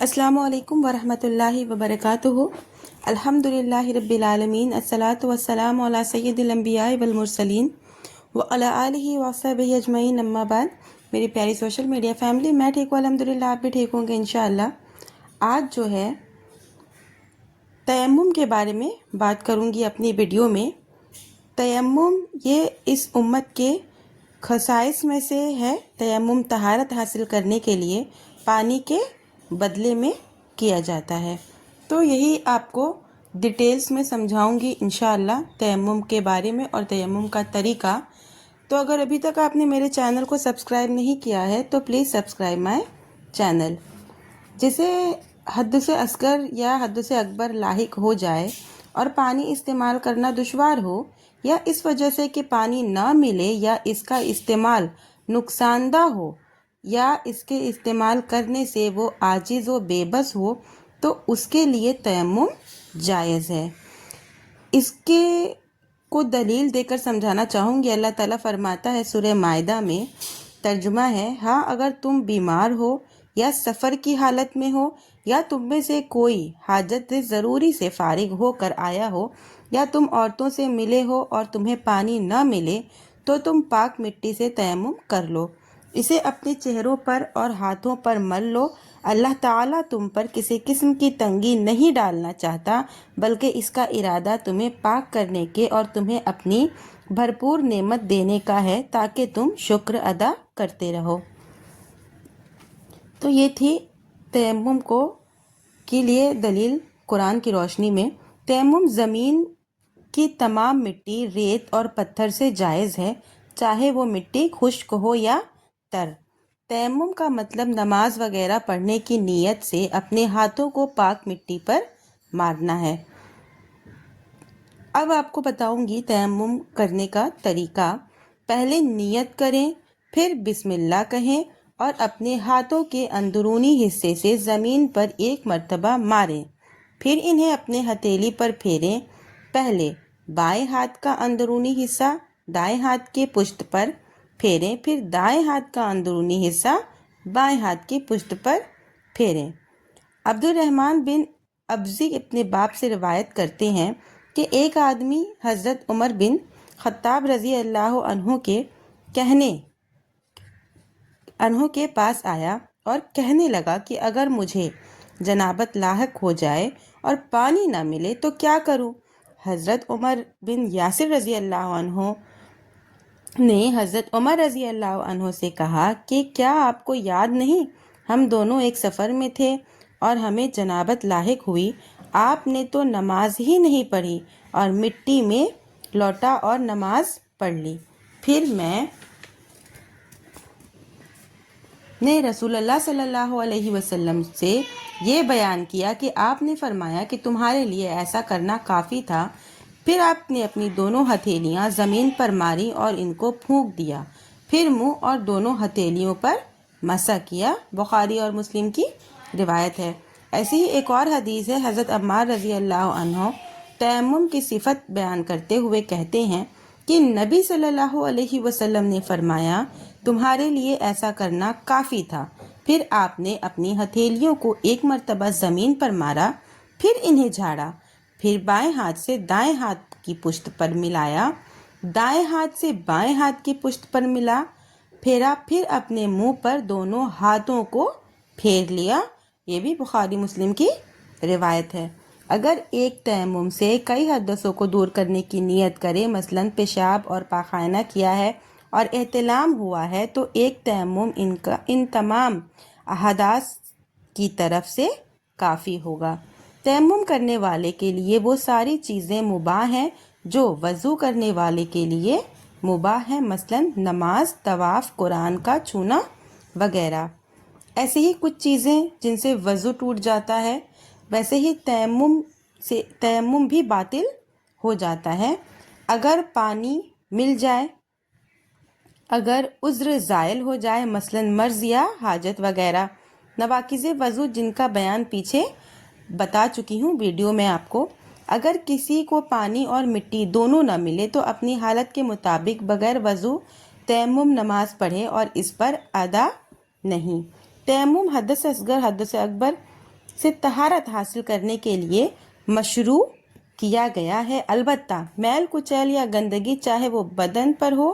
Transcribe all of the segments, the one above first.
السلام علیکم ورحمۃ اللہ وبرکاتہ۔ الحمدللہ رب العالمین، الصلاۃ والسلام علی سید الانبیاء والمرسلین وعلی آلہ وصحبہ اجمعین، اما بعد۔ میری پیاری سوشل میڈیا فیملی، میں ٹھیک ہوں الحمدللہ، آپ بھی ٹھیک ہوں گے انشاءاللہ۔ آج جو ہے تیمم کے بارے میں بات کروں گی اپنی ویڈیو میں۔ تیمم یہ اس امت کے خصائص میں سے ہے۔ تیمم طہارت حاصل کرنے کے لیے پانی کے بدلے میں کیا جاتا ہے، تو یہی آپ کو ڈیٹیلز میں سمجھاؤں گی انشاءاللہ تیمم کے بارے میں اور تیمم کا طریقہ۔ تو اگر ابھی تک آپ نے میرے چینل کو سبسکرائب نہیں کیا ہے تو پلیز سبسکرائب مائی چینل۔ جسے حد سے اصغر یا حد سے اکبر لاحق ہو جائے اور پانی استعمال کرنا دشوار ہو، یا اس وجہ سے کہ پانی نہ ملے، یا اس کا استعمال نقصان دہ ہو، یا اس کے استعمال کرنے سے وہ عاجز و بے بس ہو، تو اس کے لیے تیمم جائز ہے۔ اس کے کو دلیل دے کر سمجھانا چاہوں گی۔ اللہ تعالیٰ فرماتا ہے سورہ مائدہ میں، ترجمہ ہے، ہاں اگر تم بیمار ہو یا سفر کی حالت میں ہو، یا تم میں سے کوئی حاجت ضروری سے فارغ ہو کر آیا ہو، یا تم عورتوں سے ملے ہو اور تمہیں پانی نہ ملے، تو تم پاک مٹی سے تیمم کر لو، اسے اپنے چہروں پر اور ہاتھوں پر مل لو۔ اللہ تعالیٰ تم پر کسی قسم کی تنگی نہیں ڈالنا چاہتا، بلکہ اس کا ارادہ تمہیں پاک کرنے کے اور تمہیں اپنی بھرپور نعمت دینے کا ہے، تاکہ تم شکر ادا کرتے رہو۔ تو یہ تھی تیمم کے لیے دلیل قرآن کی روشنی میں۔ تیمم زمین کی تمام مٹی، ریت اور پتھر سے جائز ہے، چاہے وہ مٹی خشک ہو یا تر۔ تیمم کا مطلب نماز وغیرہ پڑھنے کی نیت سے اپنے ہاتھوں کو پاک مٹی پر مارنا ہے۔ اب آپ کو بتاؤں گی تیمم کرنے کا طریقہ۔ پہلے نیت کریں، پھر بسم اللہ کہیں اور اپنے ہاتھوں کے اندرونی حصے سے زمین پر ایک مرتبہ ماریں، پھر انہیں اپنے ہتھیلی پر پھیریں۔ پہلے بائیں ہاتھ کا اندرونی حصہ دائیں ہاتھ کے پشت پر پھیریں، پھر دائیں ہاتھ کا اندرونی حصہ بائیں ہاتھ کی پشت پر پھیریں۔ عبد الرحمن بن ابزی اپنے باپ سے روایت کرتے ہیں کہ ایک آدمی حضرت عمر بن خطاب رضی اللہ عنہ کے پاس آیا اور کہنے لگا کہ اگر مجھے جنابت لاحق ہو جائے اور پانی نہ ملے تو کیا کروں؟ حضرت عمر بن یاسر رضی اللہ عنہ نے حضرت عمر رضی اللہ عنہ سے کہا کہ کیا آپ کو یاد نہیں، ہم دونوں ایک سفر میں تھے اور ہمیں جنابت لاحق ہوئی، آپ نے تو نماز ہی نہیں پڑھی اور مٹی میں لوٹا اور نماز پڑھ لی۔ پھر میں نے رسول اللہ صلی اللہ علیہ وسلم سے یہ بیان کیا کہ آپ نے فرمایا کہ تمہارے لیے ایسا کرنا کافی تھا۔ پھر آپ نے اپنی دونوں ہتھیلیاں زمین پر ماری اور ان کو پھونک دیا، پھر منہ اور دونوں ہتھیلیوں پر مسح کیا۔ بخاری اور مسلم کی روایت ہے۔ ایسی ہی ایک اور حدیث ہے، حضرت عمار رضی اللہ عنہ تیمم کی صفت بیان کرتے ہوئے کہتے ہیں کہ نبی صلی اللہ علیہ وسلم نے فرمایا تمہارے لیے ایسا کرنا کافی تھا۔ پھر آپ نے اپنی ہتھیلیوں کو ایک مرتبہ زمین پر مارا، پھر انہیں جھاڑا، پھر بائیں ہاتھ سے دائیں ہاتھ کی پشت پر ملایا، دائیں ہاتھ سے بائیں ہاتھ کی پشت پر ملا پھیرا، پھر اپنے منہ پر دونوں ہاتھوں کو پھیر لیا۔ یہ بھی بخاری مسلم کی روایت ہے۔ اگر ایک تیمم سے کئی حدثوں کو دور کرنے کی نیت کرے، مثلاً پیشاب اور پاخانہ کیا ہے اور احتلام ہوا ہے، تو ایک تیمم ان تمام احداث کی طرف سے کافی ہوگا۔ تیمم کرنے والے کے لیے وہ ساری چیزیں مباح ہیں جو وضو کرنے والے کے لیے مباح ہیں، مثلاً نماز، طواف، قرآن کا چھونا وغیرہ۔ ایسے ہی کچھ چیزیں جن سے وضو ٹوٹ جاتا ہے، ویسے ہی تیمم بھی باطل ہو جاتا ہے۔ اگر پانی مل جائے، اگر عذر زائل ہو جائے، مثلاً مرض یا حاجت وغیرہ، نواقض وضو جن کا بیان پیچھے بتا چکی ہوں ویڈیو میں آپ کو۔ اگر کسی کو پانی اور مٹی دونوں نہ ملے تو اپنی حالت کے مطابق بغیر وضو تیمم نماز پڑھے اور اس پر ادا نہیں۔ تیمم حدث اصغر، حدث اکبر سے طہارت حاصل کرنے کے لیے مشروع کیا گیا ہے۔ البتہ میل کچیل یا گندگی چاہے وہ بدن پر ہو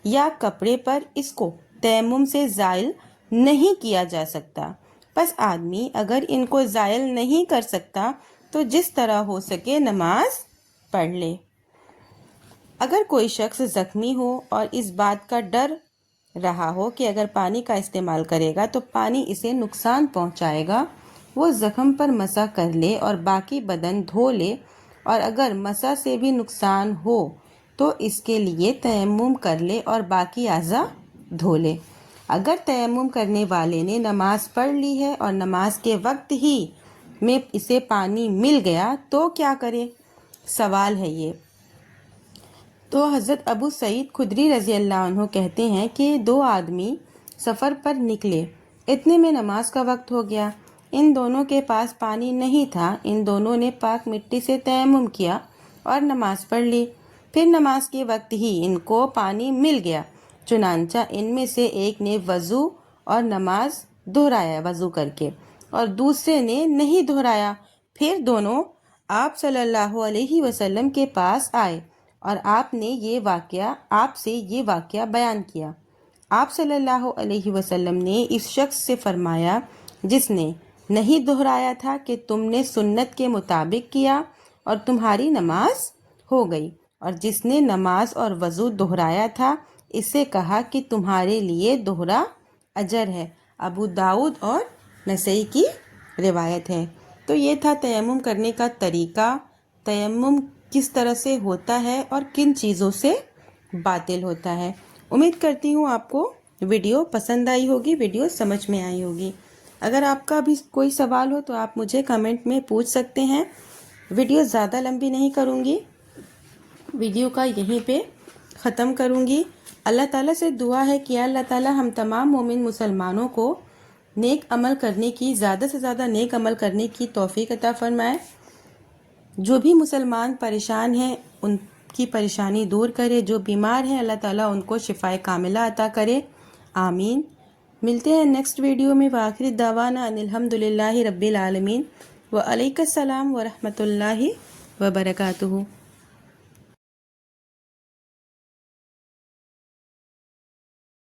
یا کپڑے پر، اس کو تیمم سے زائل نہیں کیا جا سکتا۔ پس آدمی اگر ان کو زائل نہیں کر سکتا تو جس طرح ہو سکے نماز پڑھ لے۔ اگر کوئی شخص زخمی ہو اور اس بات کا ڈر رہا ہو کہ اگر پانی کا استعمال کرے گا تو پانی اسے نقصان پہنچائے گا، وہ زخم پر مسح کر لے اور باقی بدن دھو لے، اور اگر مسح سے بھی نقصان ہو تو اس کے لیے تیمم کر لے اور باقی اعضاء دھو لے۔ اگر تیمم کرنے والے نے نماز پڑھ لی ہے اور نماز کے وقت ہی میں اسے پانی مل گیا تو کیا کرے؟ سوال ہے یہ۔ تو حضرت ابو سعید خدری رضی اللہ عنہ کہتے ہیں کہ 2 آدمی سفر پر نکلے، اتنے میں نماز کا وقت ہو گیا۔ ان دونوں کے پاس پانی نہیں تھا، ان دونوں نے پاک مٹی سے تیمم کیا اور نماز پڑھ لی۔ پھر نماز کے وقت ہی ان کو پانی مل گیا، چنانچہ ان میں سے ایک نے وضو اور نماز دہرایا وضو کر کے، اور دوسرے نے نہیں دہرایا۔ پھر دونوں آپ صلی اللہ علیہ وسلم کے پاس آئے اور آپ سے یہ واقعہ بیان کیا۔ آپ صلی اللہ علیہ وسلم نے اس شخص سے فرمایا جس نے نہیں دہرایا تھا کہ تم نے سنت کے مطابق کیا اور تمہاری نماز ہو گئی، اور جس نے نماز اور وضو دہرایا تھا اس سے کہا کہ تمہارے لیے دوہرا اجر ہے۔ ابو داؤد اور نسائی کی روایت ہے۔ تو یہ تھا تیمم کرنے کا طریقہ، تیمم کس طرح سے ہوتا ہے اور کن چیزوں سے باطل ہوتا ہے۔ امید کرتی ہوں آپ کو ویڈیو پسند آئی ہوگی، ویڈیو سمجھ میں آئی ہوگی۔ اگر آپ کا بھی کوئی سوال ہو تو آپ مجھے کمنٹ میں پوچھ سکتے ہیں۔ ویڈیو زیادہ لمبی نہیں کروں گی، ویڈیو کا یہیں پہ ختم کروں گی۔ اللہ تعالیٰ سے دعا ہے کہ اللہ تعالیٰ ہم تمام مومن مسلمانوں کو نیک عمل کرنے کی، زیادہ سے زیادہ نیک عمل کرنے کی توفیق عطا فرمائے۔ جو بھی مسلمان پریشان ہیں ان کی پریشانی دور کرے، جو بیمار ہیں اللہ تعالیٰ ان کو شفائے کاملہ عطا کرے، آمین۔ ملتے ہیں نیکسٹ ویڈیو میں۔ وآخر دعوانا ان الحمدللہ رب العالمین، وعلیکم السلام ورحمۃ اللہ وبرکاتہ۔